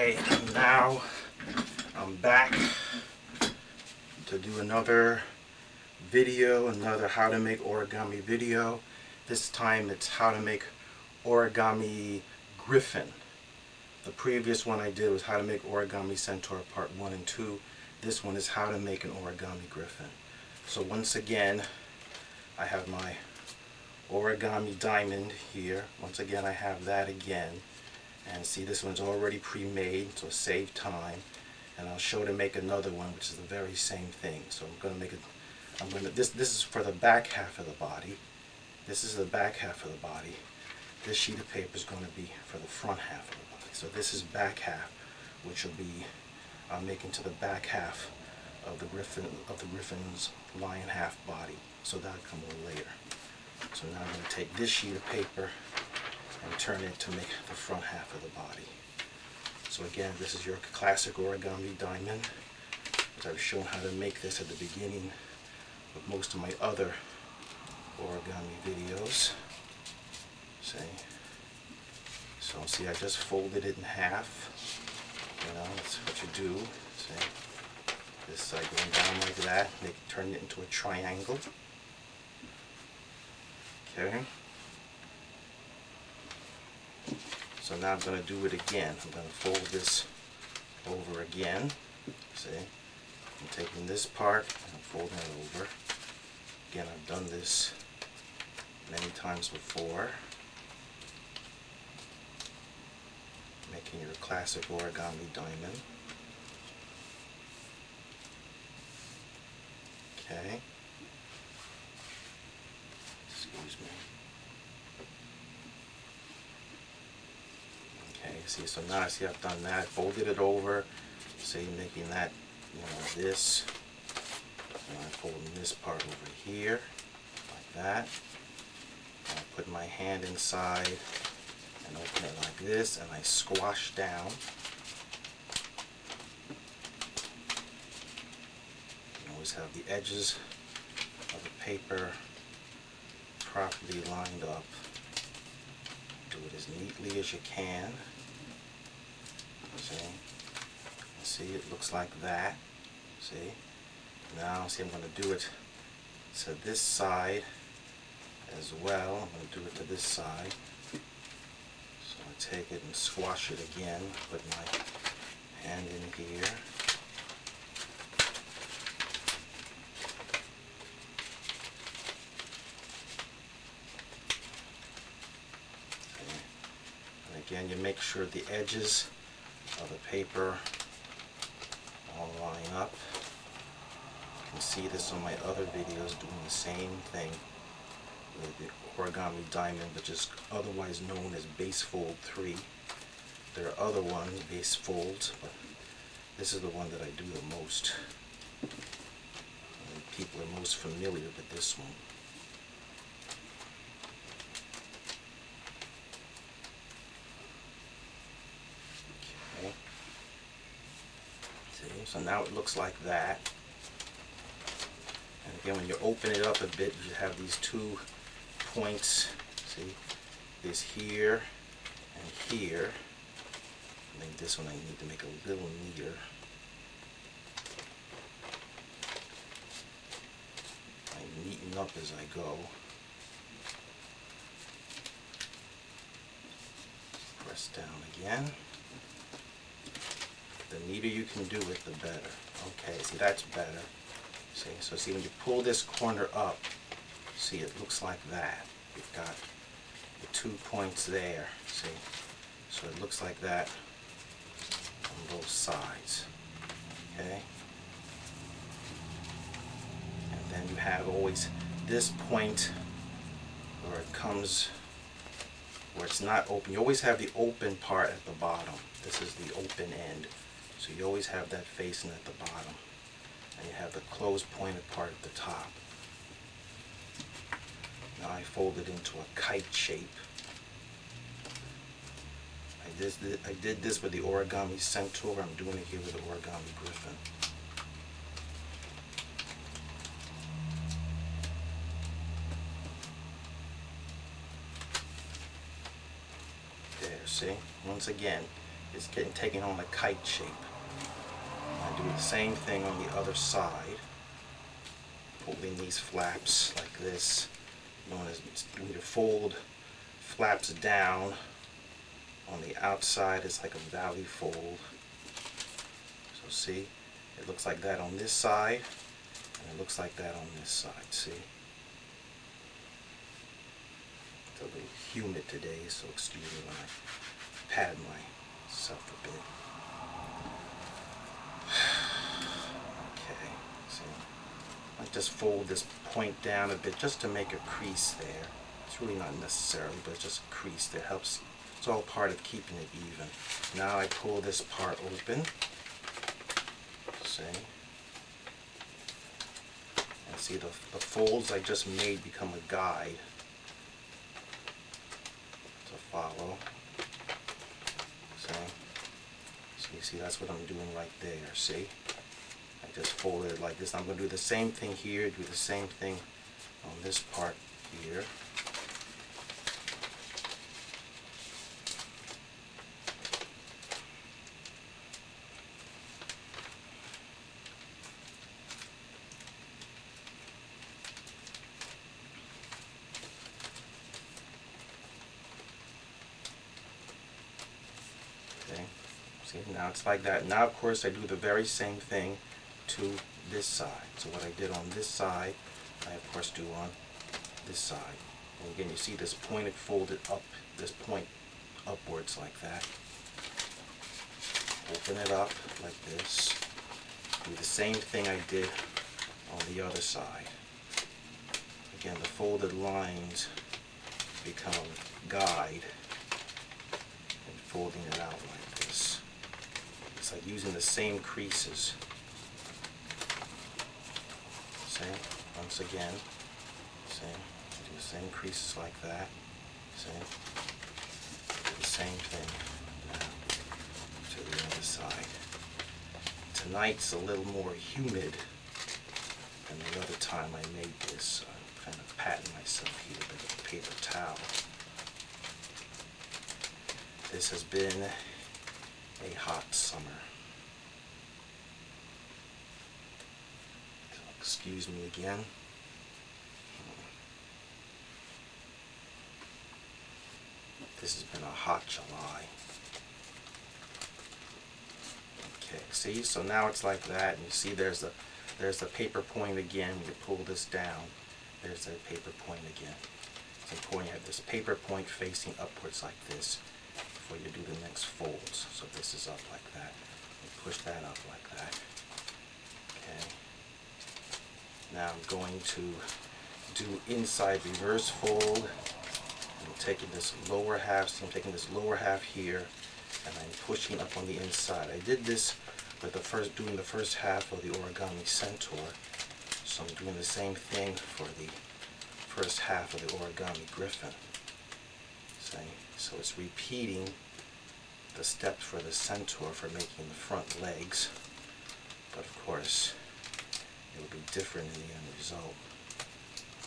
Okay, now I'm back to do another video, another how to make origami video. This time it's how to make origami griffin. The previous one I did was how to make origami centaur part 1 and 2. This one is how to make an origami griffin. So once again, I have my origami diamond here. Once again, I have that again. And see, this one's already pre-made, so save time. And I'll show to make another one, which is the very same thing. So I'm going to make it. This is for the back half of the body. This is the back half of the body. This sheet of paper is going to be for the front half of the body. So this is back half, which will be making to the back half of the griffin's lion half body. So that'll come a little later. So now I'm going to take this sheet of paper and turn it to make the front half of the body. So again, this is your classic origami diamond. As I was showing how to make this at the beginning of most of my other origami videos. See? So see, I just folded it in half. You know, that's what you do. See? This side going down like that, turn it into a triangle. Okay. So now I'm going to do it again. I'm going to fold this over again. See? I'm taking this part and I'm folding it over. Again, I've done this many times before. Making your classic origami diamond. Okay. Excuse me. Okay, see, so now I see I've done that, folded it over, see, making that, you know, this, and I'm folding this part over here, like that. And I put my hand inside and open it like this, and I squash down. You always have the edges of the paper properly lined up. Do it as neatly as you can. See, it looks like that. See, now see, I'm going to do it to this side as well. I'm going to do it to this side. So I take it and squash it again. Put my hand in here. Again, you make sure the edges of the paper all line up. You can see this on my other videos doing the same thing with the origami diamond, which is otherwise known as base fold 3. There are other ones, base folds, but this is the one that I do the most. And people are most familiar with this one. So now it looks like that. And again, when you open it up a bit, you have these 2 points. See, this here and here. I think this one I need to make a little neater. I neaten up as I go. Press down again. The neater you can do it, the better. Okay, see, that's better. See, so see, when you pull this corner up, see, it looks like that. You've got the 2 points there, see? So it looks like that on both sides, okay? And then you have always this point where it comes, where it's not open. You always have the open part at the bottom. This is the open end. So you always have that facing at the bottom. And you have the closed pointed part at the top. Now I fold it into a kite shape. I did this with the origami centaur. I'm doing it here with the origami griffin. There, see? Once again, it's taking on a kite shape. I do the same thing on the other side, folding these flaps like this, known as when you fold flaps down on the outside, it's like a valley fold. So see, it looks like that on this side, and it looks like that on this side. See, it's a little humid today, so excuse me when I pat myself a bit. Okay, so I just fold this point down a bit just to make a crease there. It's really not necessarily, but it's just a crease that helps. It's all part of keeping it even. Now I pull this part open. See? And see the folds I just made become a guide to follow. See? So you see that's what I'm doing right there. See? I just folded it like this. I'm going to do the same thing here, do the same thing on this part here. Okay. See, now it's like that. Now, of course, I do the very same thing to this side. So what I did on this side, I of course do on this side. And again, you see this pointed folded up, this point upwards like that. Open it up like this. Do the same thing I did on the other side. Again, the folded lines become guide and folding it out like this. It's like using the same creases. See? Once again, see? Do the same creases like that. See? Do the same thing now to the other side. Tonight's a little more humid than the other time I made this. I'm kind of patting myself here with a paper towel. This has been a hot summer. So excuse me again. This has been a hot July. Okay, see, so now it's like that, and you see there's the paper point again. You pull this down, there's the paper point again. It's important you have this paper point facing upwards like this before you do the next folds. So this is up like that. You push that up like that. Okay. Now I'm going to do inside reverse fold. I'm taking this lower half, so I'm taking this lower half here, and I'm pushing up on the inside. I did this with doing the first half of the origami centaur, so I'm doing the same thing for the first half of the origami griffin. See? So it's repeating the steps for the centaur for making the front legs, but of course it will be different in the end result.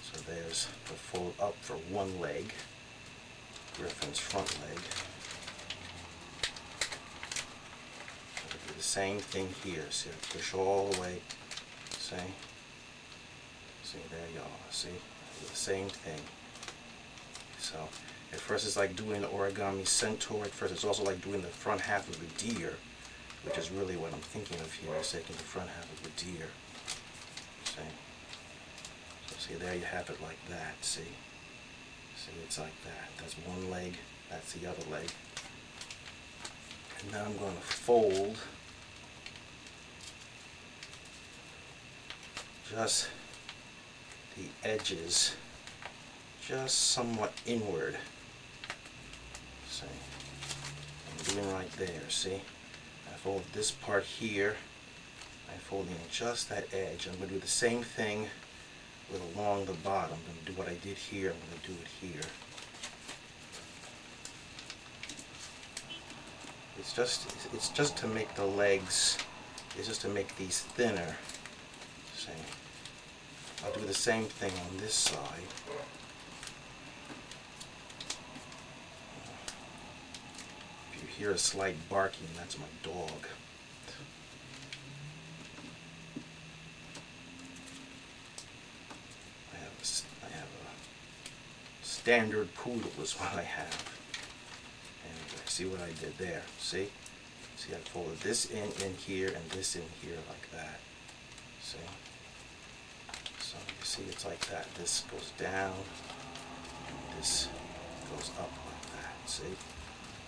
So there's the fold up for one leg, griffin's front leg. Do the same thing here. See, I push all the way. See? See, there you are. See? Do the same thing. So, at first it's like doing the origami centaur. At first it's also like doing the front half of a deer, which is really what I'm thinking of here, is taking the front half of a deer. See? So see, there you have it like that. See? See, it's like that. That's one leg, that's the other leg. And now I'm going to fold just the edges just somewhat inward. See? I'm doing right there, see? I fold this part here, I fold in just that edge. I'm going to do the same thing with along the bottom. I'm going to do what I did here, I'm going to do it here. It's just to make the legs, it's just to make these thinner. See? I'll do the same thing on this side. If you hear a slight barking, that's my dog. I have a standard poodle is what I have. And see what I did there? See? See, I folded this in here and this in here like that. See? So you see it's like that. This goes down and this goes up like that. See?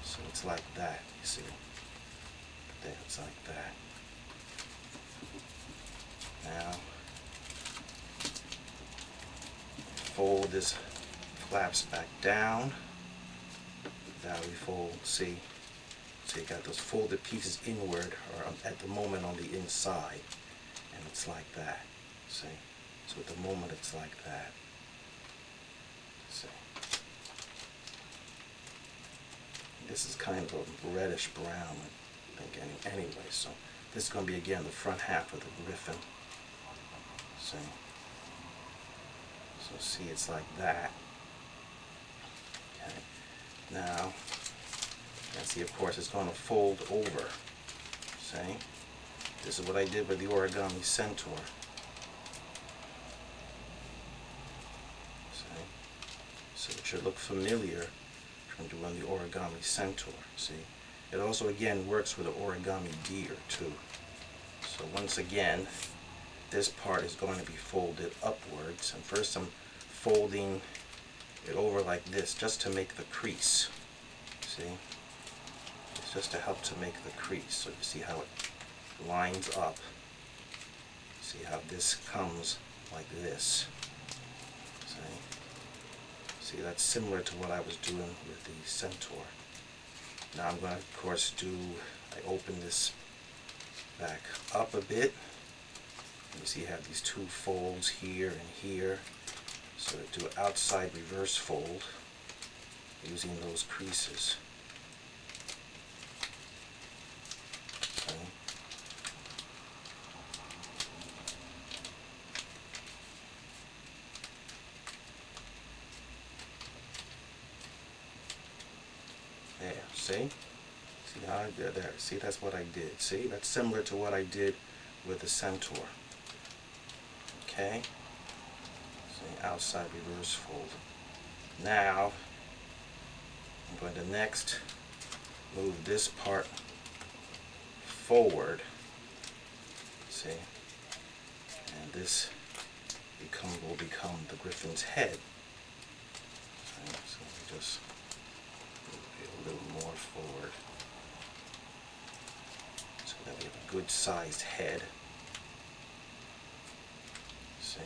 So it's like that, you see? There, it's like that. Now, fold this flaps back down. Now we fold, see? So you got those folded pieces inward, or at the moment on the inside. And it's like that, see? So at the moment it's like that. See? This is kind of a reddish brown, I think, anyway. So this is going to be, again, the front half of the griffin. See? So see, it's like that. Okay. Now, and see, of course, it's going to fold over. See? This is what I did with the origami centaur. See? So it should look familiar from doing the origami centaur. See? It also, again, works with the origami deer, too. So once again, this part is going to be folded upwards. And first I'm folding it over like this, just to make the crease. See? It's just to help to make the crease. So you see how it lines up. See how this comes like this. See, that's similar to what I was doing with the centaur. Now I'm going to, of course, I open this back up a bit. You see you have these two folds here and here. So to do outside reverse fold using those creases. Okay. There, see? See how I did there? See, that's what I did. See, that's similar to what I did with the centaur. Okay? See, outside reverse fold. Now, I'm going to next move this part forward. See? And this will become the griffin's head. Okay, so we just move it a little more forward. So that we have a good sized head. See?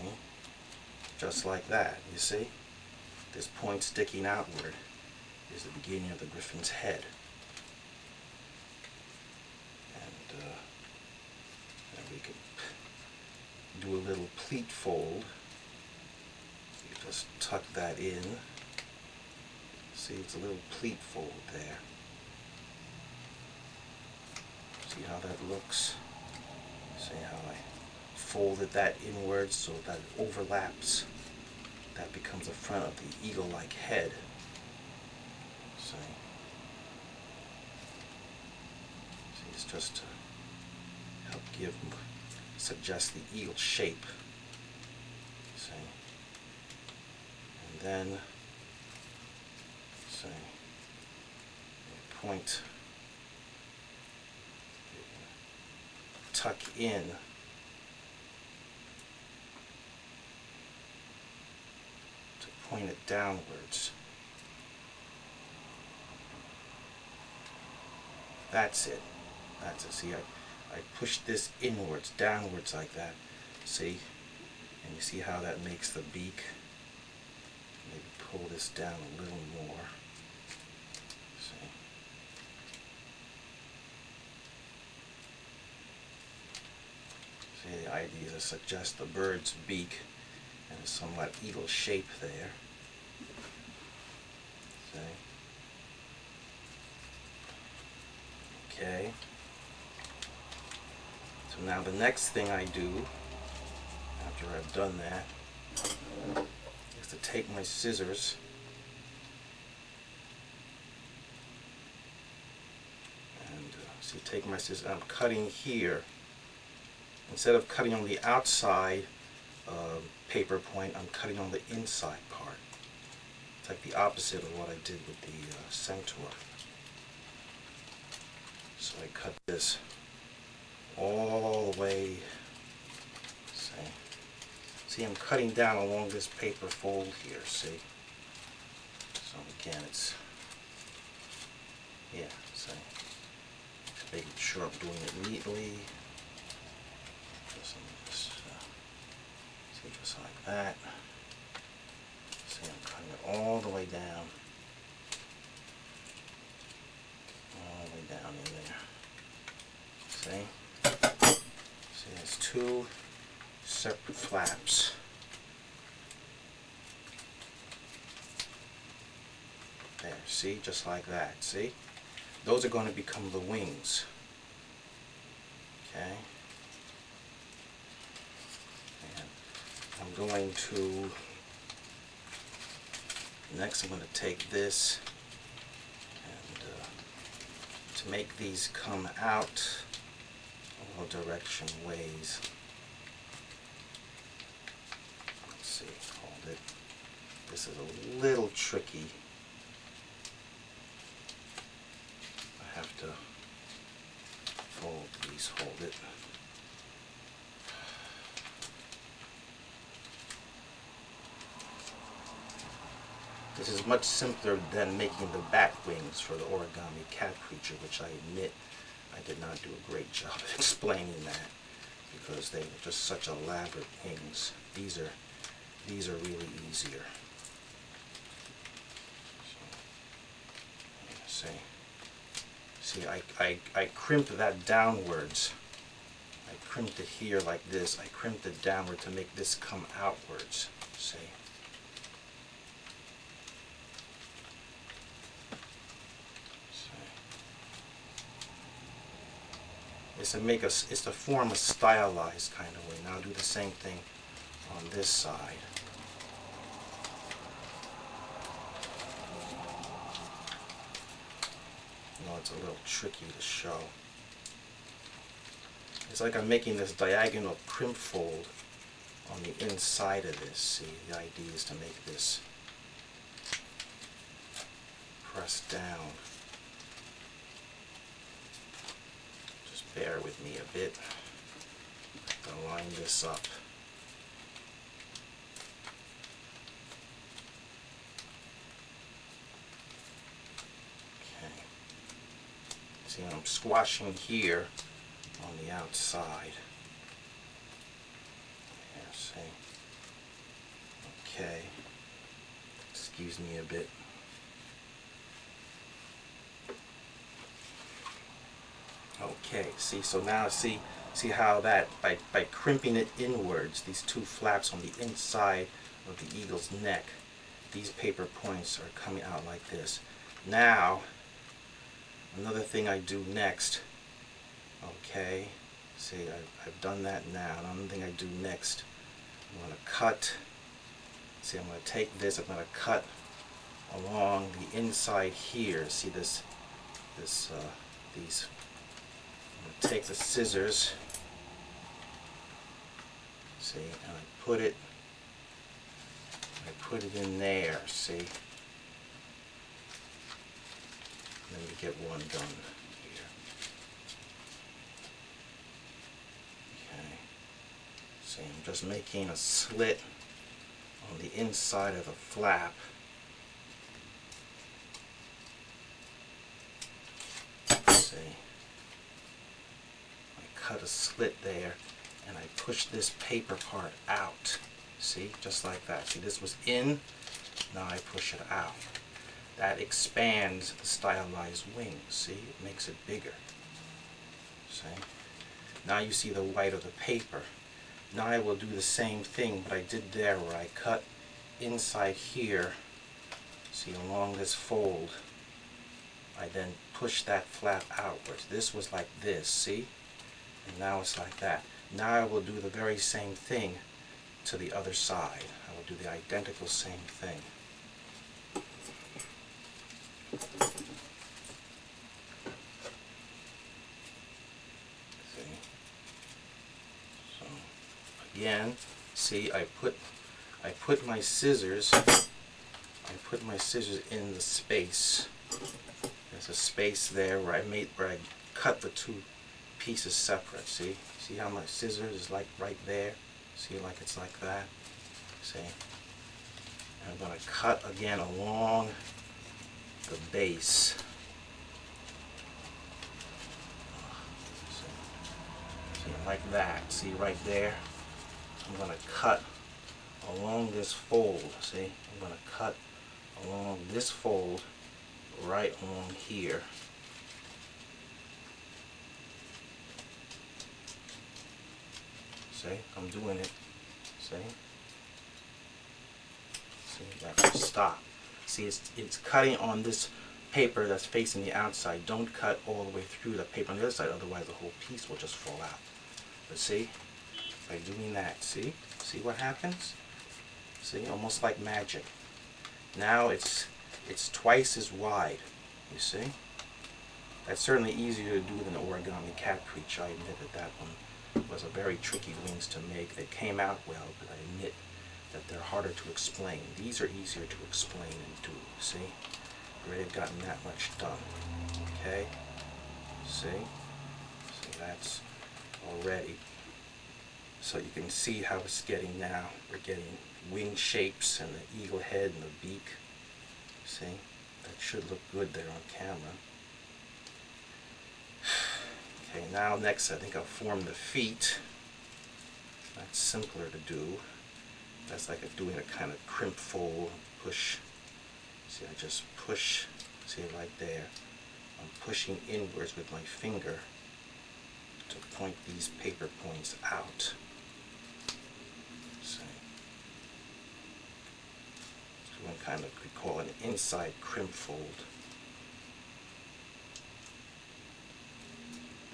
Just like that, you see? This point sticking outward is the beginning of the griffin's head. And then we can do a little pleat fold. You just tuck that in. See, it's a little pleat fold there. See how that looks? See how I folded that inwards so that it overlaps. That becomes the front of the eagle-like head. See? See, it's just to help suggest the eagle shape. See? And then, see, point, tuck in. Point it downwards. That's it. That's it. See, I push this inwards, downwards like that. See? And you see how that makes the beak? Maybe pull this down a little more. See? See, the idea is to suggest the bird's beak and a somewhat eagle shape there. See? Okay. So now the next thing I do, after I've done that, is to take my scissors See, take my scissors, I'm cutting here. Instead of cutting on the outside paper point, I'm cutting on the inside part. It's like the opposite of what I did with the centaur. So I cut this all the way. See, I'm cutting down along this paper fold here, see? So again, it's, yeah, see? Just making sure I'm doing it neatly. Just, see, just like that. See, I'm cutting it all the way down. All the way down in there. See? See, there's two separate flaps. There, see, just like that, see? Those are going to become the wings. Okay? And I'm going to, next I'm going to take this and to make these come out all direction ways. Hold it. This is a little tricky. I have to fold these, hold it. This is much simpler than making the bat wings for the origami cat creature, which I admit I did not do a great job of explaining that because they were just such elaborate wings. These are really easier. So, see, I crimped that downwards. I crimped it here like this. I crimped it downward to make this come outwards. See? It's to form a stylized kind of way. Now I'll do the same thing on this side. You know, it's a little tricky to show. It's like I'm making this diagonal crimp fold on the inside of this. See, the idea is to make this press down. Just bear with me a bit to line this up. Okay. See, I'm squashing here on the outside. There, see. Okay. Excuse me a bit. Okay, see, so now see how that, by crimping it inwards, these two flaps on the inside of the eagle's neck, these paper points are coming out like this. Now, another thing I do next, okay, see, I've done that now. Another thing I do next, I'm going to cut, see, I'm going to take this, I'm going to cut along the inside here. See these, I'm going to take the scissors, see, and I put it in there, see. Let me get one done here. Okay. See, I'm just making a slit on the inside of the flap. See. I cut a slit there and I push this paper part out. See, just like that. See, this was in, now I push it out. That expands the stylized wing. See, it makes it bigger. See? Now you see the white of the paper. Now I will do the same thing, but I did there where I cut inside here. See, along this fold, I then push that flap outwards. This was like this, see? And now it's like that. Now I will do the very same thing to the other side. I will do the identical same thing. again, see, I put my scissors in the space. There's a space there where I cut the two pieces separate. See how my scissors is like right there. See, like it's like that. See, and I'm going to cut again along the base. See, like that. See right there. I'm going to cut along this fold. See, I'm going to cut along this fold right along here. See, I'm doing it. See, that stop. See, it's cutting on this paper that's facing the outside. Don't cut all the way through the paper on the other side, otherwise the whole piece will just fall out. But see, by doing that, see what happens? See, almost like magic. Now it's twice as wide. You see? That's certainly easier to do than the origami cat preach. I admit that one was a very tricky wings to make. They came out well, but I admit that they're harder to explain. These are easier to explain and do. See? Already gotten that much done. Okay? See? That's already. So you can see how it's getting now. We're getting wing shapes and the eagle head and the beak. See? That should look good there on camera. Okay, now next I think I'll form the feet. That's simpler to do. That's like doing a kind of crimp fold, push. See, I just push, see right there. I'm pushing inwards with my finger to point these paper points out. See. So one kind of, we call an inside crimp fold.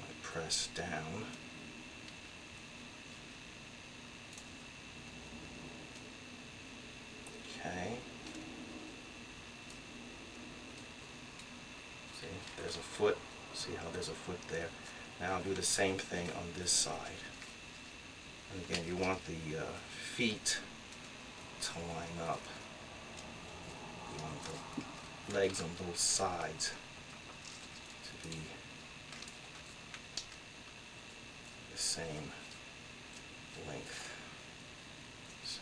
I press down. Okay. See, there's a foot. See how there's a foot there. Now I'll do the same thing on this side. And again, you want the feet to line up. You want the legs on both sides to be the same length. See?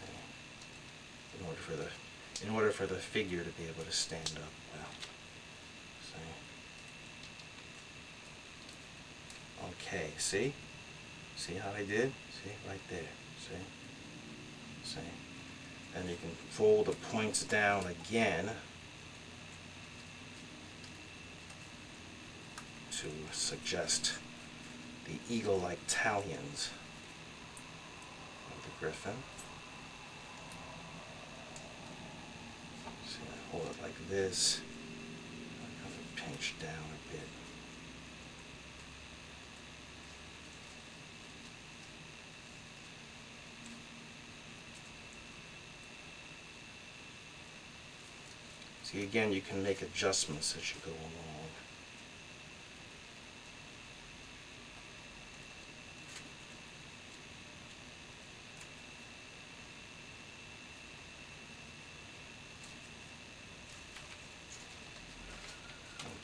In order for the figure to be able to stand up well. See? Okay, see? See how I did? See, right there. See? And you can fold the points down again to suggest the eagle-like talons of the griffin. See, I hold it like this. I kind of pinch down a bit. See, again, you can make adjustments as you go along.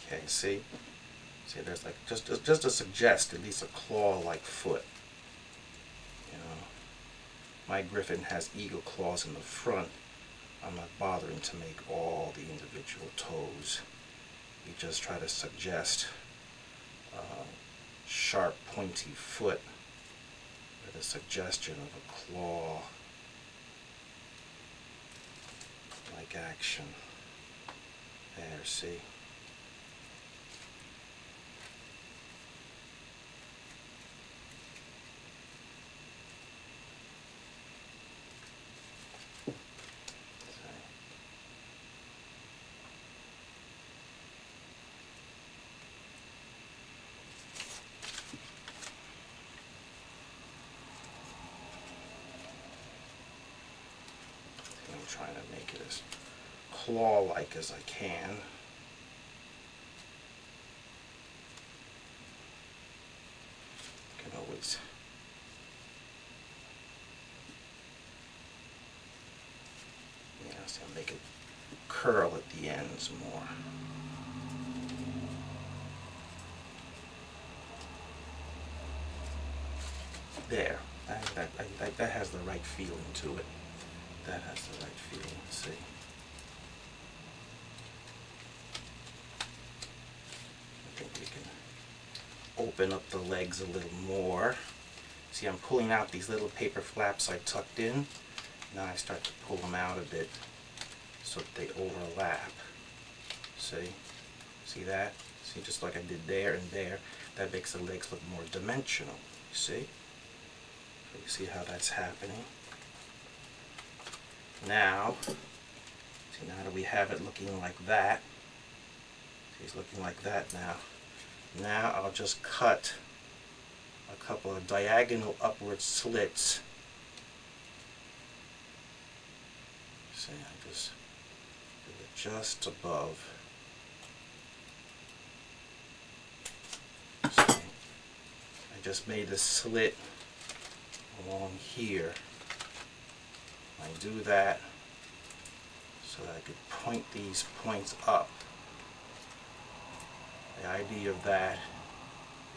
Okay, see, there's like just to suggest at least a claw-like foot. You know, my griffin has eagle claws in the front. I'm not bothering to make all the individual toes. We just try to suggest a sharp, pointy foot with a suggestion of a claw-like action. There, see? Trying to make it as claw-like as I can. Can always See, I'll make it curl at the ends more. There. That has the right feeling to it. That has the right feeling. See? I think we can open up the legs a little more. See, I'm pulling out these little paper flaps I tucked in. Now I start to pull them out a bit so that they overlap. See? See that? See, just like I did there and there. That makes the legs look more dimensional. See? So you see how that's happening. Now, see, now that we have it looking like that, see, it's looking like that now. Now I'll just cut a couple of diagonal upward slits. See, I just do it just above. See, I just made a slit along here. I do that so that I could point these points up. The idea of that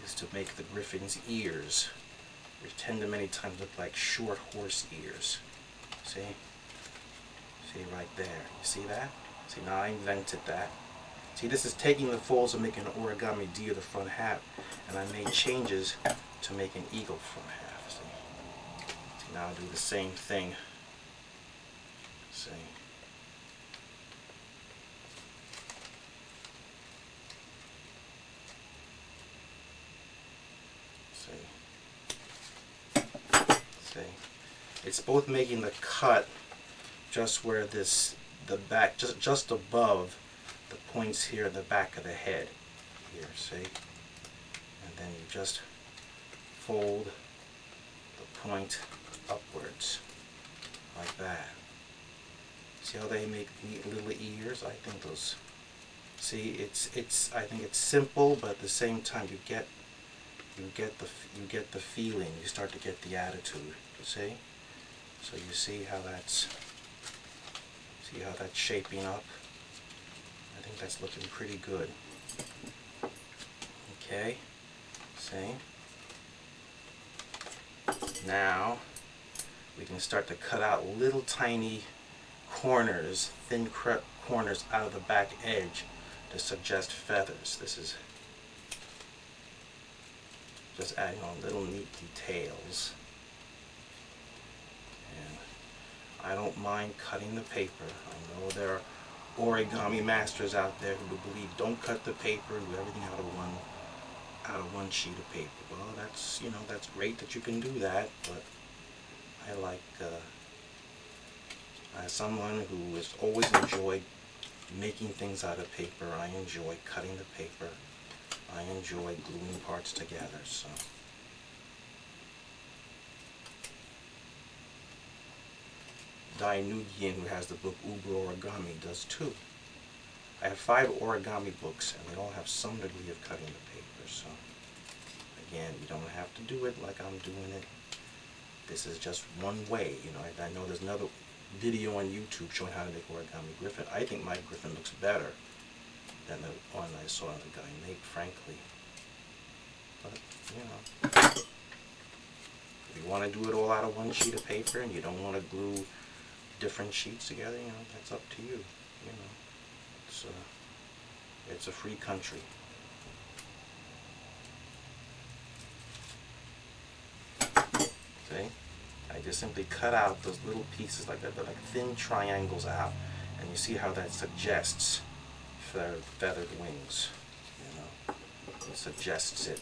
is to make the griffin's ears, which tend to many times look like short horse ears. See? See right there. You see that? See, now I invented that. See, this is taking the folds and making an origami deer the front half, and I made changes to make an eagle front half. See? See, now I'll do the same thing. See? See? It's both making the cut just where this, the back, just above the points here in the back of the head. Here, see? And then you just fold the point upwards like that. See how they make neat little ears? I think those. See, I think it's simple, but at the same time you get the feeling. You start to get the attitude. You see? So you see how that's shaping up. I think that's looking pretty good. Okay. See? Now we can start to cut out little tiny corners, thin corners out of the back edge to suggest feathers. This is just adding on little neat details. And I don't mind cutting the paper. I know there are origami masters out there who believe don't cut the paper and do everything out of one sheet of paper. Well, that's, you know, that's great that you can do that, but I like as someone who has always enjoyed making things out of paper, I enjoy cutting the paper. I enjoy gluing parts together. So Dai Nguyen, who has the book Uber Origami, does too. I have 5 origami books, and they all have some degree of cutting the paper. So again, you don't have to do it like I'm doing it. This is just one way. You know, I know there's another video on YouTube showing how to make origami griffin. I think my griffin looks better than the one I saw the guy make, frankly. But, you know, if you want to do it all out of one sheet of paper and you don't want to glue different sheets together, you know, that's up to you. You know, it's a free country. See? I just simply cut out those little pieces like that. They're like thin triangles out, and you see how that suggests feathered wings. You know, it suggests it.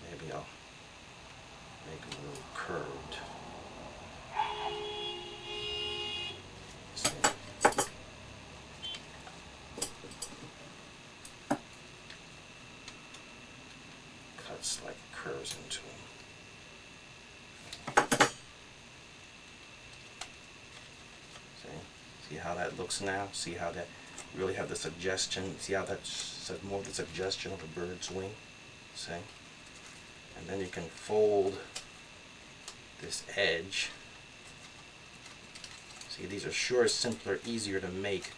Maybe I'll make them a little curved. See? Cuts like curves into them. See how that looks now? See how that really have the suggestion? See how that's more the suggestion of a bird's wing? See? And then you can fold this edge. See, these are sure simpler, easier to make.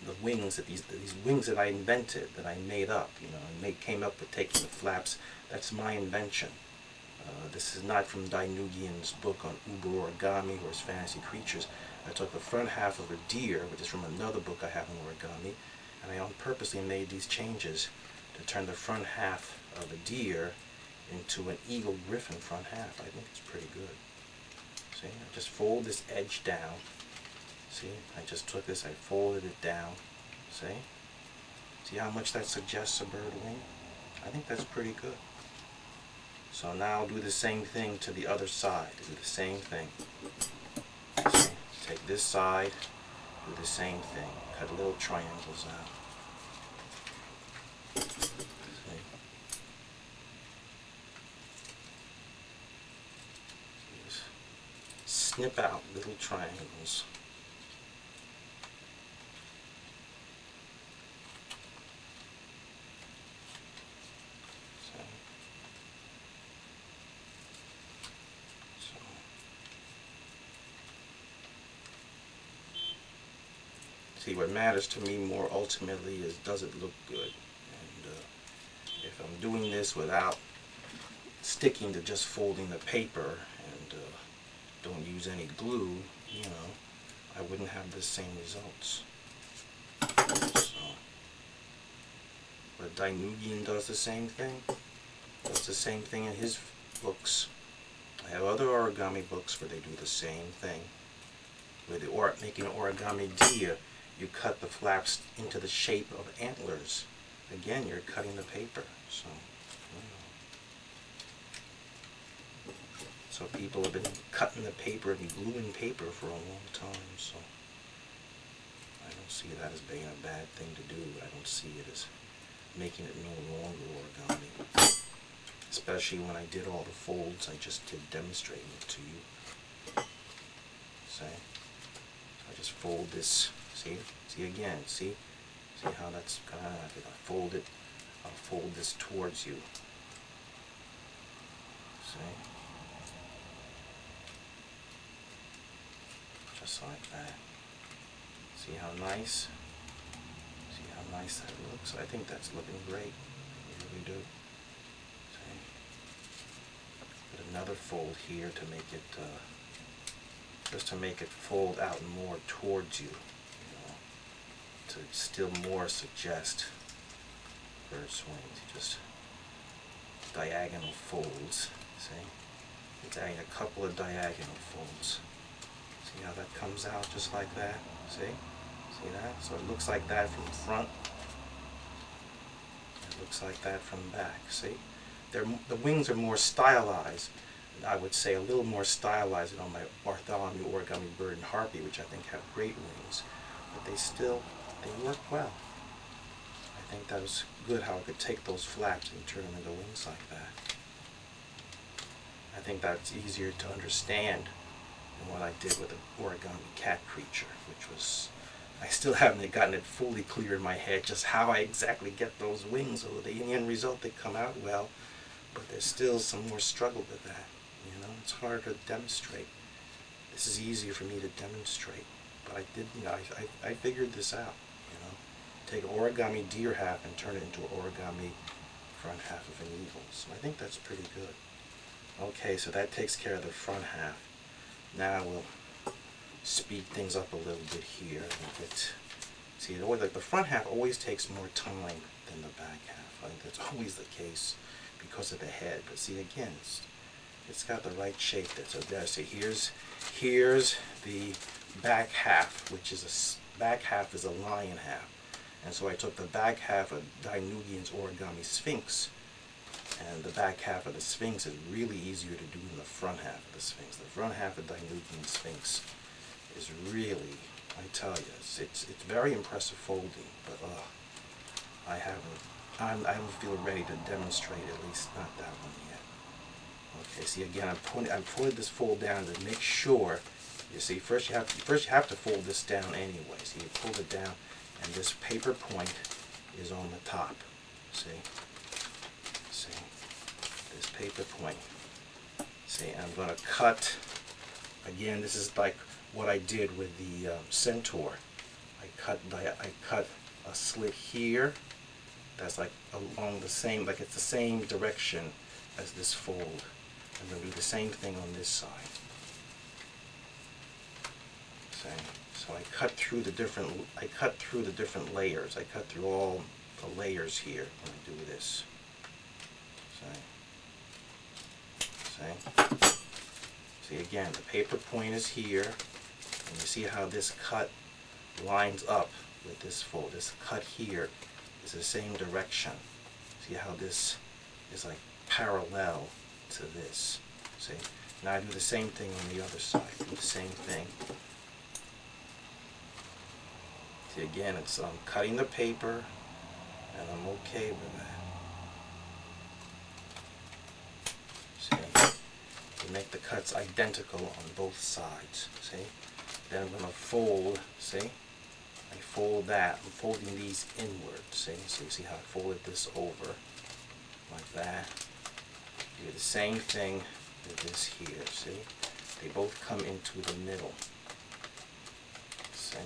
The wings that these wings that I invented, that I made up, you know, and came up with taking the flaps. That's my invention. This is not from Dainugian's book on Uber Origami or his fantasy creatures. I took the front half of a deer, which is from another book I have on origami, and I purposely made these changes to turn the front half of a deer into an eagle griffin front half. I think it's pretty good. See, I just fold this edge down. See, I just took this, I folded it down. See? See how much that suggests a bird wing? I think that's pretty good. So now I'll do the same thing to the other side. Do the same thing. See? Take this side, do the same thing. Cut little triangles out. See? Just snip out little triangles. See, what matters to me more ultimately is, does it look good? And if I'm doing this without sticking to just folding the paper and don't use any glue, you know, I wouldn't have the same results. So, but Dainugian does the same thing. Does the same thing in his books. I have other origami books where they do the same thing. Where they making an origami deer, you cut the flaps into the shape of antlers. Again, you're cutting the paper. So, you know. So people have been cutting the paper and gluing paper for a long time. So I don't see that as being a bad thing to do. I don't see it as making it no longer origami. Especially when I did all the folds, I just did demonstrating it to you. See? I just fold this. See again, see how that's kind of, if I fold it, I'll fold this towards you. See? Just like that. See how nice? See how nice that looks? I think that's looking great. I really do. See? Put another fold here to make it, just to make it fold out more towards you. To still more suggest bird swings. Just diagonal folds. See? It's adding a couple of diagonal folds. See how that comes out just like that? See? See that? So it looks like that from the front. It looks like that from the back. See? The wings are more stylized. I would say a little more stylized than on my Bartholomew Origami Bird and Harpy, which I think have great wings. But they work well. I think that was good how I could take those flaps and turn them into wings like that. I think that's easier to understand than what I did with the origami cat creature, which was, I still haven't gotten it fully clear in my head just how I exactly get those wings. So the end result, they come out well, but there's still some more struggle with that. You know, it's hard to demonstrate. This is easier for me to demonstrate. But I did, you know, I figured this out, you know. Take an origami deer half and turn it into an origami front half of an eagle. So I think that's pretty good. Okay, so that takes care of the front half. Now we'll speed things up a little bit here. See, it always, like the front half always takes more time than the back half. I think that's always the case because of the head. But see, again, it's got the right shape there. So there, see, here's the back half, which is back half is a lion half. And so I took the back half of Dainugian's Origami Sphinx, and the back half of the Sphinx is really easier to do than the front half of the Sphinx. The front half of Dainugian Sphinx is really, I tell you, it's very impressive folding, but I don't feel ready to demonstrate, at least not that one yet. Okay, see again, I'm pulling this fold down to make sure. You see, first you have to fold this down anyway. So you pull it down, and this paper point is on the top. See, this paper point. See, I'm going to cut. Again, this is like what I did with the centaur. I cut a slit here that's like along the same, like it's the same direction as this fold. I'm going to do the same thing on this side. See? So I cut through the different layers. I cut through all the layers here when I do this. See? See again, the paper point is here, and you see how this cut lines up with this fold. This cut here is the same direction. See how this is like parallel to this. See? Now I do the same thing on the other side. Do the same thing. See again, it's cutting the paper, and I'm okay with that. See? You make the cuts identical on both sides. See? Then I'm going to fold. See? I fold that. I'm folding these inward. See? So you see how I folded this over like that. Do the same thing with this here. See? They both come into the middle. See?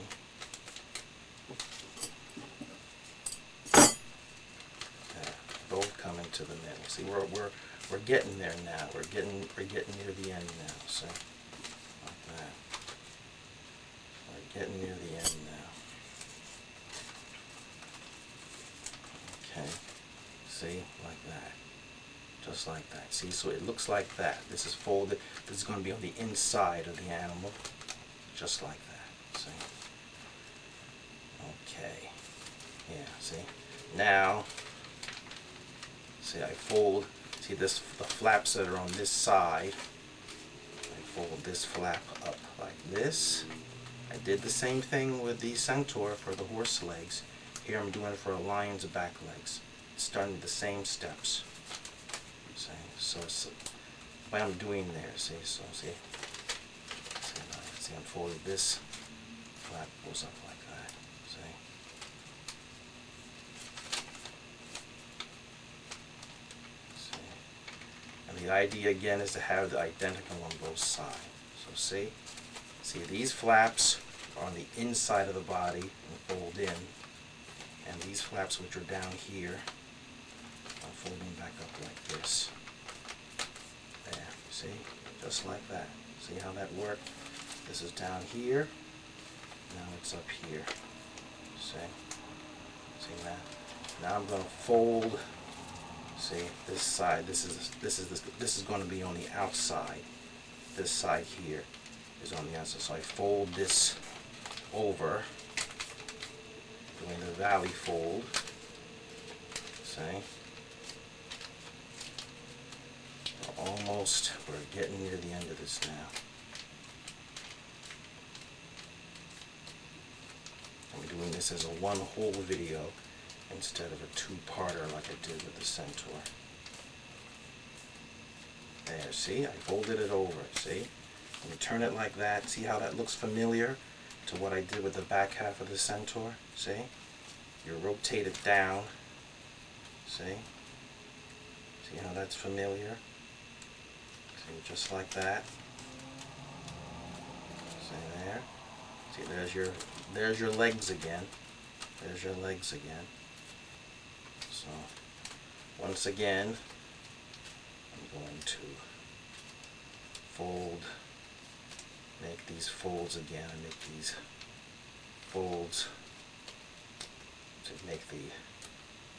Both come into the middle. See, we're getting there now. We're getting near the end now. So like that. We're getting near the end now. Okay. See, like that. Just like that. See, so it looks like that. This is folded. This is going to be on the inside of the animal. Just like that. See? Okay. Yeah, see? Now, see, I fold, see this, the flaps that are on this side, I fold this flap up like this. I did the same thing with the centaur for the horse legs. Here I'm doing it for a lion's back legs. It's starting the same steps. See, so it's what I'm doing there, see, so see, I'm folding this flap goes up like that, see. And the idea again is to have the identical on both sides. So see these flaps are on the inside of the body and fold in, and these flaps which are down here are folding back up like this. There, see, just like that. See how that worked? This is down here. Now it's up here. See that? Now I'm going to fold. See this side. This is going to be on the outside. This side here is on the outside. So I fold this over, doing the valley fold. See? We're getting near the end of this now. I'm doing this as a one whole video instead of a two-parter like I did with the centaur. There, see? I folded it over, see? When you turn it like that, see how that looks familiar to what I did with the back half of the centaur? See? You rotate it down. See? See how that's familiar? See, just like that. See there? See, there's your legs again. There's your legs again. So, once again, I'm going to fold, make these folds again, and make these folds to make the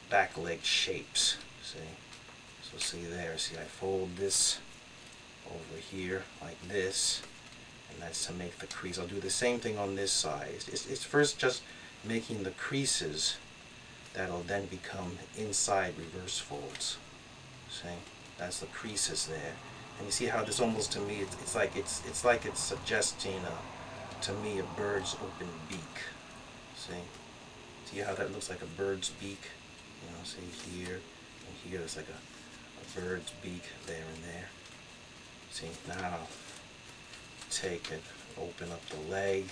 back leg shapes. See? So see there, see I fold this over here like this, and that's to make the crease. I'll do the same thing on this side. It's first just making the creases that'll then become inside reverse folds. See? That's the creases there. And you see how this almost, to me, it's like it's suggesting to me a bird's open beak. See? See how that looks like a bird's beak? You know, see here and here it's like a bird's beak there and there. See, now take it, open up the leg.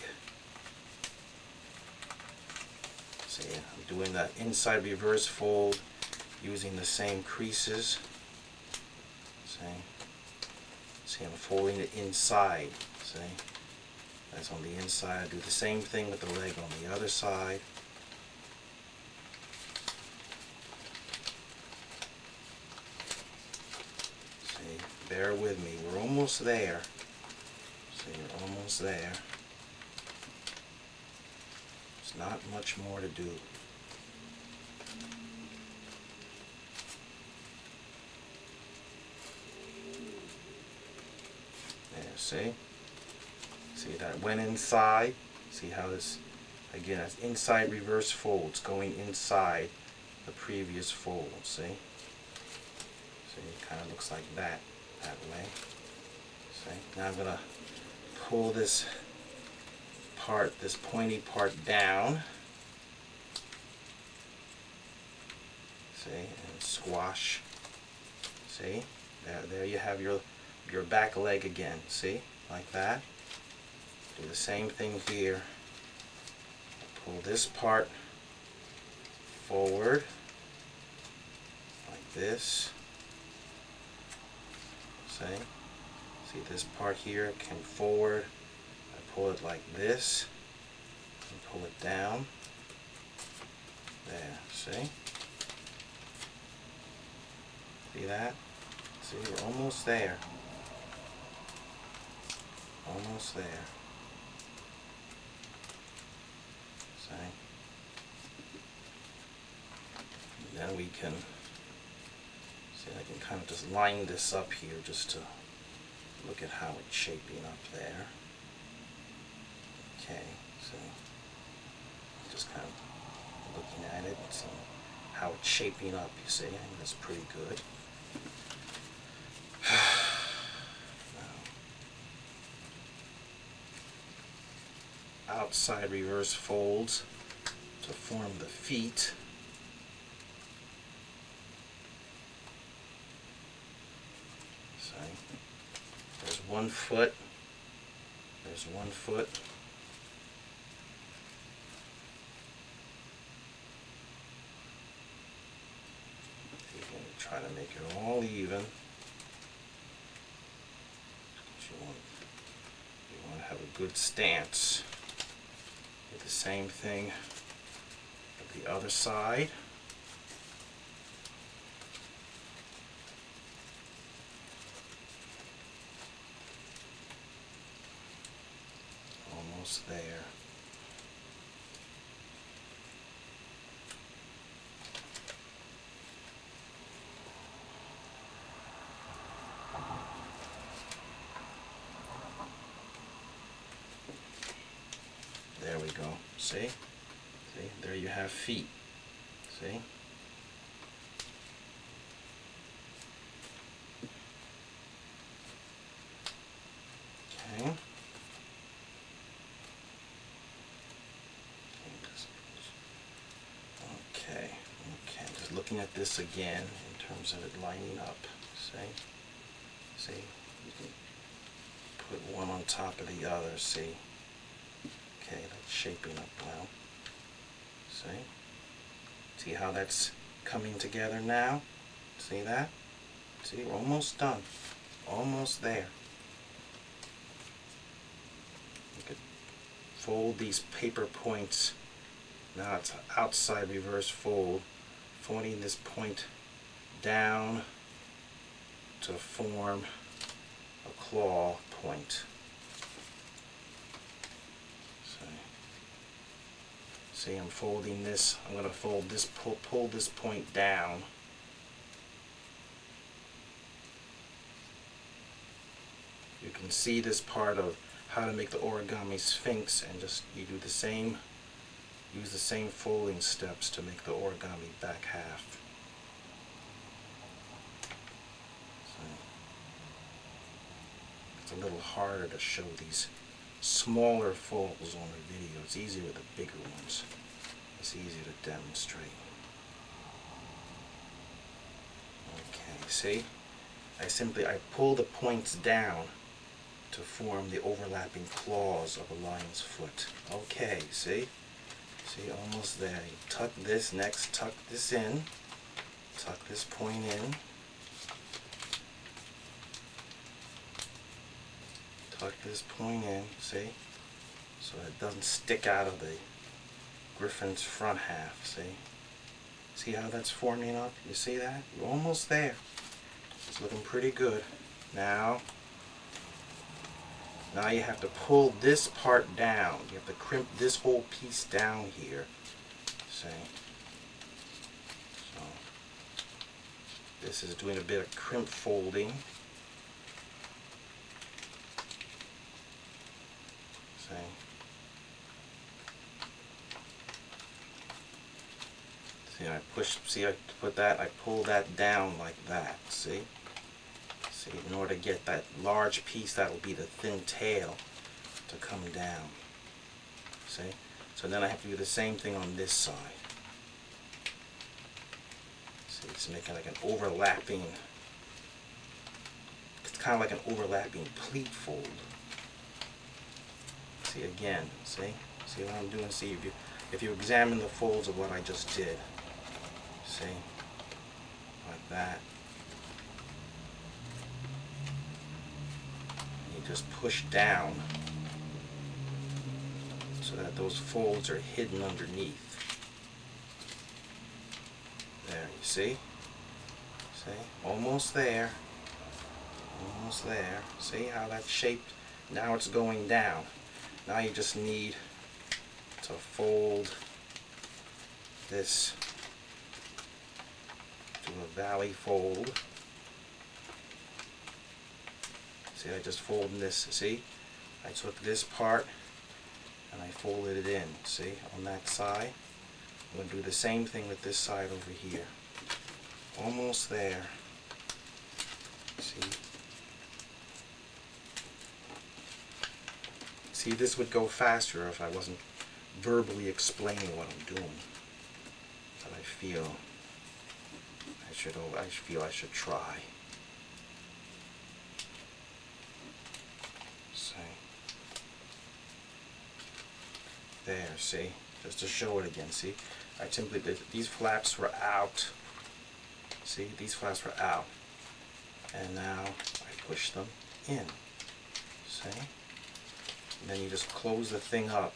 See, I'm doing that inside reverse fold using the same creases. See, I'm folding it inside. See, That's on the inside. Do the same thing with the leg on the other side. See, bear with me. We're almost there. See, we're almost there. There's not much more to do. There, see? See, that went inside. See how this, again, that's inside reverse folds going inside the previous fold. See? See, it kind of looks like that way. See? Now I'm going to pull this part, this pointy part down. See? And squash. See? There you have your back leg again. See? Like that. Do the same thing here. Pull this part forward like this. See? See this part here came forward. I pull it like this and pull it down. There, see? See that? See, we're almost there. Almost there. See? And then we can, see, I can kind of just line this up here just to look at how it's shaping up there. Okay, so just kind of looking at it and seeing how it's shaping up, you see. I think that's pretty good. Outside reverse folds to form the feet. See, there's one foot. There's one foot. You're going to try to make it all even. You want to have a good stance. Do the same thing with the other side. Almost there. There we go. See? See? There you have feet. See? Okay. Okay. Just looking at this again in terms of it lining up. See? See? You can put one on top of the other. See? Okay, that's shaping up well. See? See how that's coming together now? See that? See, we're almost done. Almost there. You could fold these paper points. Now it's outside reverse fold. Folding this point down to form a claw point. See, I'm folding this. I'm going to fold this, pull this point down. You can see this part of how to make the origami sphinx, and just you do the same, use the same folding steps to make the origami back half. So, it's a little harder to show these smaller folds on the video. It's easier with the bigger ones. It's easier to demonstrate. Okay, see? I pull the points down to form the overlapping claws of a lion's foot. Okay, see? See, almost there. You tuck this, next tuck this in. Tuck this point in. Tuck this point in, see? so it doesn't stick out of the griffin's front half. See how that's forming up? You see that? We're almost there. It's looking pretty good. Now you have to pull this part down. You have to crimp this whole piece down here. See? So this is doing a bit of crimp folding. See? See, I push, see, I put that, I pull that down like that, see? See, in order to get that large piece, that'll be the thin tail, to come down. See? So then I have to do the same thing on this side. See, it's making like an overlapping, it's kind of like an overlapping pleat fold. See again, see? See what I'm doing? See, if you examine the folds of what I just did, see? Like that. You just push down so that those folds are hidden underneath. There, you see? See? Almost there. Almost there. See how that's shaped? Now it's going down. Now you just need to fold this to a valley fold. See, I just folded this, see? I took this part and I folded it in, see, on that side. I'm going to do the same thing with this side over here. Almost there. See? See, this would go faster if I wasn't verbally explaining what I'm doing. But I feel I should try. See? There, see? Just to show it again, see? I simply did, these flaps were out. See, these flaps were out. And now I push them in. See? And then you just close the thing up.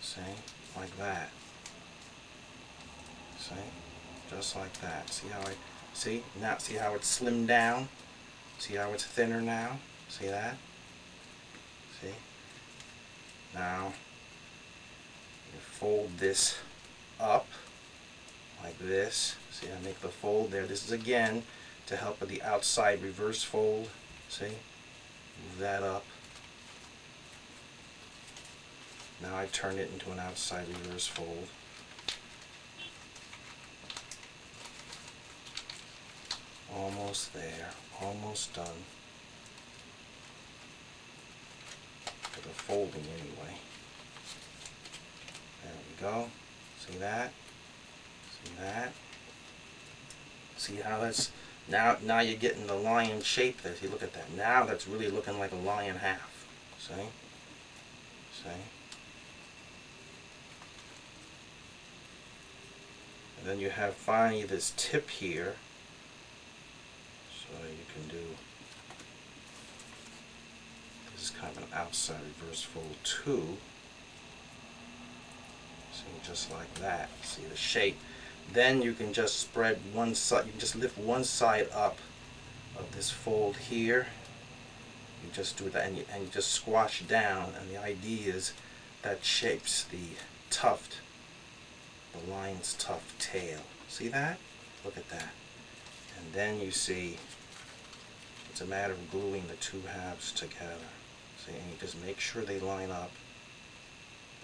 See? Like that. See? Just like that. See how I, see? Now, see how it's slimmed down? See how it's thinner now? See that? See? Now, you fold this up like this. See, I make the fold there. This is again to help with the outside reverse fold. See? Move that up. Now I turn it into an outside reverse fold. Almost there. Almost done. For the folding anyway. There we go. See that? See that? See how that's now you're getting the lion shape there. See, look at that. Now that's really looking like a lion half. See? See? And then you have finally this tip here. So you can do, this is kind of an outside reverse fold too. See, just like that. See the shape. Then you can just spread one side, you can just lift one side up of this fold here. You just do that and you just squash down, and the idea is that shapes the tuft, the lion's tuft tail. See that? Look at that. And then you see it's a matter of gluing the two halves together. See, and you just make sure they line up,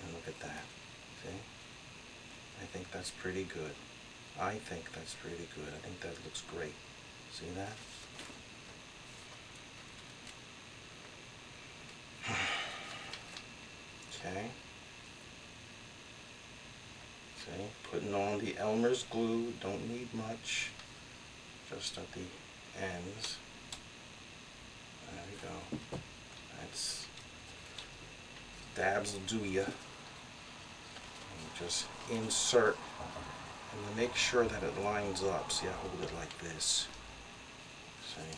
and look at that. See? I think that's pretty good. I think that's pretty good. I think that looks great. See that? Okay. See? Putting on the Elmer's glue. Don't need much. Just at the ends. There we go. That's dabs will do ya. Just insert and make sure that it lines up. See, I hold it like this. See?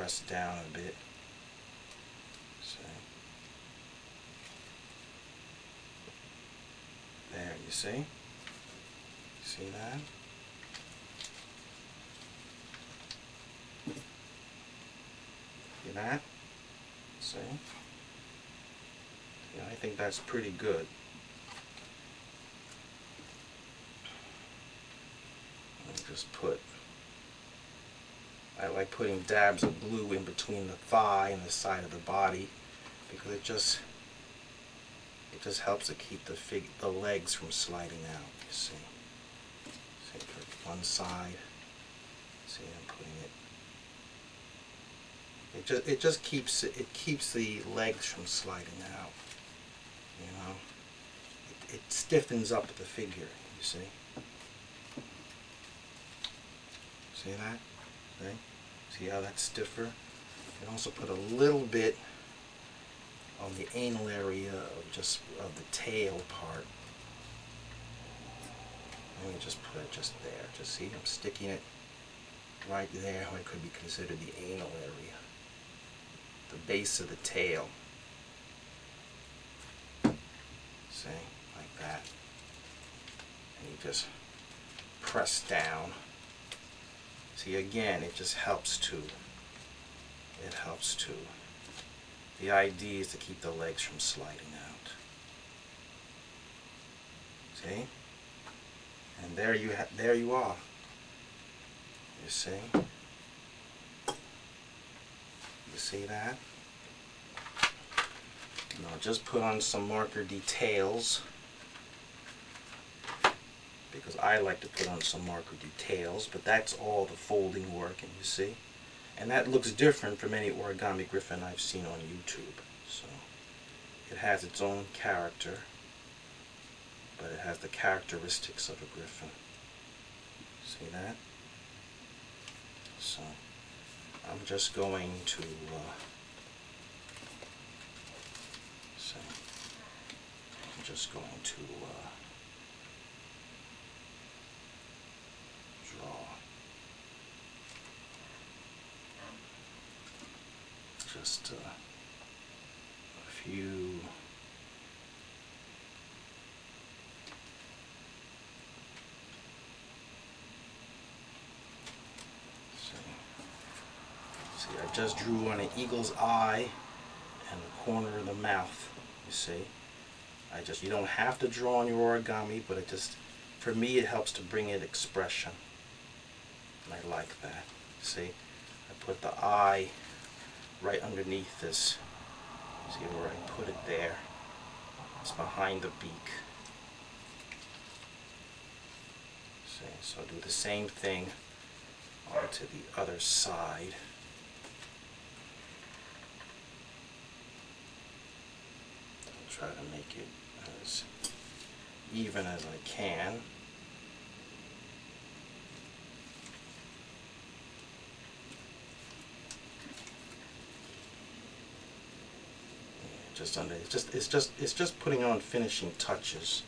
press down a bit. See? There, you see? See that? See that? See? Yeah, I think that's pretty good. Just put, I like putting dabs of glue in between the thigh and the side of the body because it just helps to keep the legs from sliding out. You see, for one side. See, I'm putting it. It just keeps the legs from sliding out. You know, it stiffens up the figure. You see. See that? Okay. See how that's stiffer? And also put a little bit on the anal area of the tail part. Let me just put it just there. Just see, I'm sticking it right there where it could be considered the anal area. The base of the tail. See? Like that. And you just press down. See, again, it just helps to. The idea is to keep the legs from sliding out. See? And there you are. You see? You see that? Now just put on some marker details, because I like to put on some marker details, but that's all the folding work, and you see? And that looks different from any origami griffin I've seen on YouTube. So it has its own character, but it has the characteristics of a griffin. See that? So I'm just going to draw just a few see, I just drew on an eagle's eye and the corner of the mouth, you see. You don't have to draw on your origami, but it just, for me, it helps to bring in expression. And I like that. See, I put the eye right underneath this. See where I put it there? It's behind the beak. See, so I'll do the same thing onto the other side. I'll try to make it as even as I can. Just under, it's just putting on finishing touches.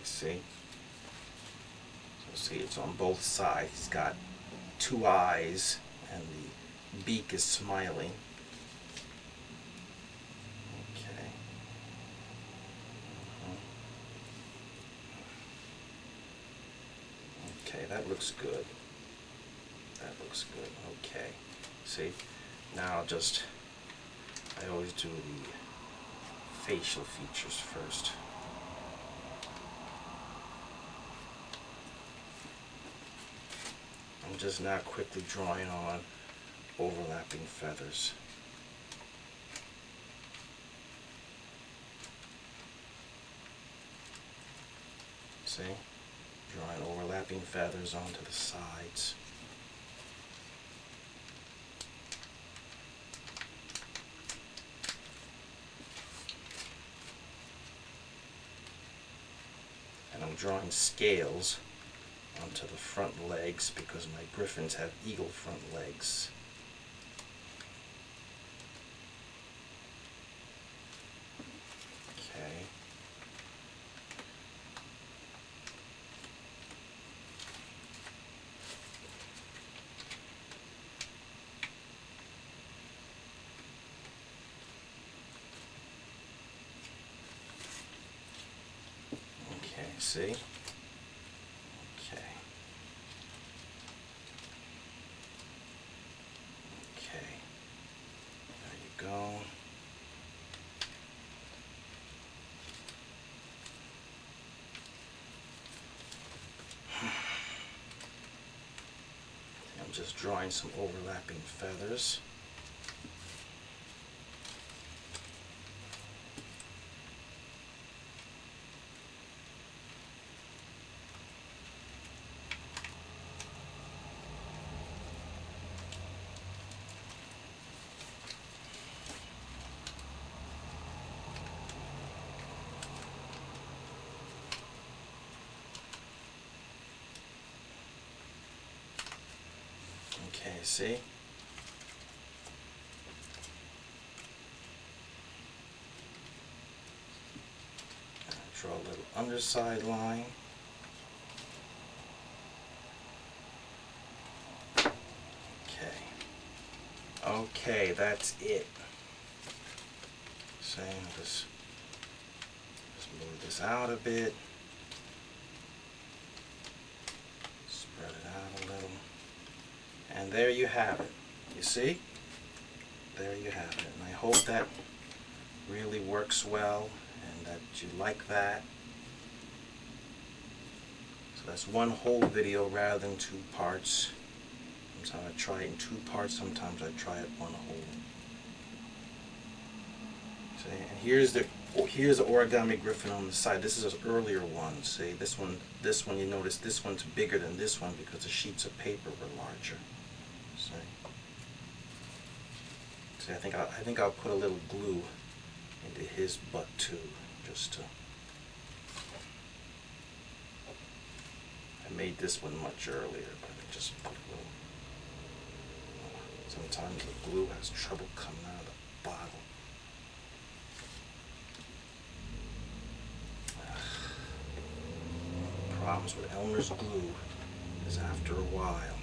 See? So see, it's on both sides. He's got two eyes and the beak is smiling. Okay. Okay, that looks good. That looks good. Okay. See? Now I always do the facial features first. I'm just now quickly drawing on overlapping feathers. See? Drawing overlapping feathers onto the sides. And I'm drawing scales onto the front legs because my griffins have eagle front legs. Okay. Okay, see? Okay. Okay. There you go. I'm just drawing some overlapping feathers. Okay, see? Draw a little underside line. Okay, that's it. So just move this out a bit. Spread it out a little. And there you have it. You see? There you have it. And I hope that really works well and that you like that. So that's one whole video rather than two parts. Sometimes I try it in two parts, sometimes I try it one whole. See, and here's the origami griffin on the side. This is an earlier one. See, this one you notice this one's bigger than this one because the sheets of paper were larger. See, I think I'll put a little glue into his butt too, just to. I made this one much earlier, but I just put a little. Sometimes the glue has trouble coming out of the bottle. Problems with Elmer's glue is after a while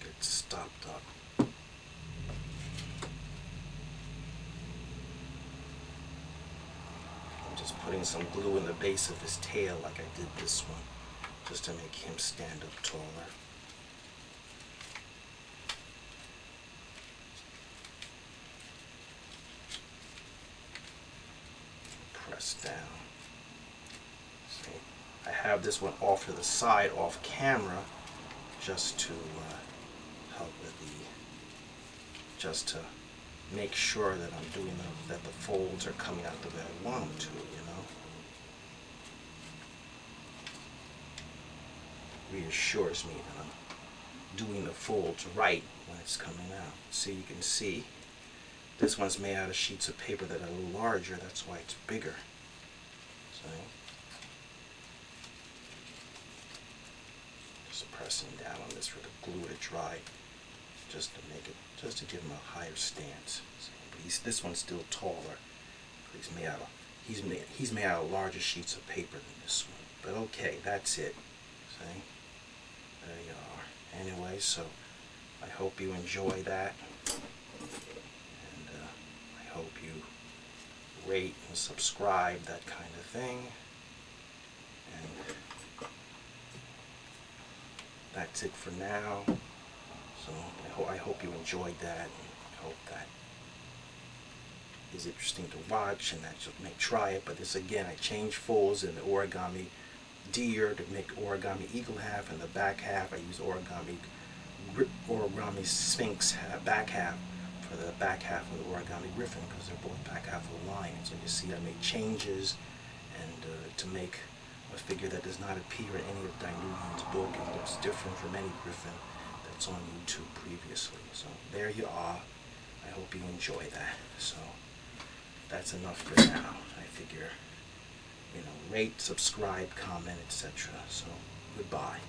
it gets stopped up. I'm just putting some glue in the base of his tail like I did this one, just to make him stand up taller. Press down. See, I have this one off to the side, off camera, just to help with just to make sure that I'm doing that the folds are coming out the way I want them to, you know. Reassures me that I'm doing the folds right when it's coming out. See, you can see this one's made out of sheets of paper that are a little larger, that's why it's bigger. See? Just pressing down on this for the glue to dry, just to make it, just to give him a higher stance. See? But this one's still taller. He's made out of larger sheets of paper than this one. But okay, that's it. See? There you are. Anyway, so I hope you enjoy that. I hope you rate and subscribe, that kind of thing. And that's it for now. So I hope you enjoyed that, and I hope that is interesting to watch and that you may try it. But this again, I changed folds in the origami deer to make origami eagle half, and the back half I use origami sphinx back half for the back half of the origami griffin, because they're both back half of the line. So you see I made changes and to make a figure that does not appear in any of Diluvian's book and looks different from any Griffin that's on YouTube previously. So there you are. I hope you enjoy that. So that's enough for now. I figure, rate, subscribe, comment, etc. So goodbye.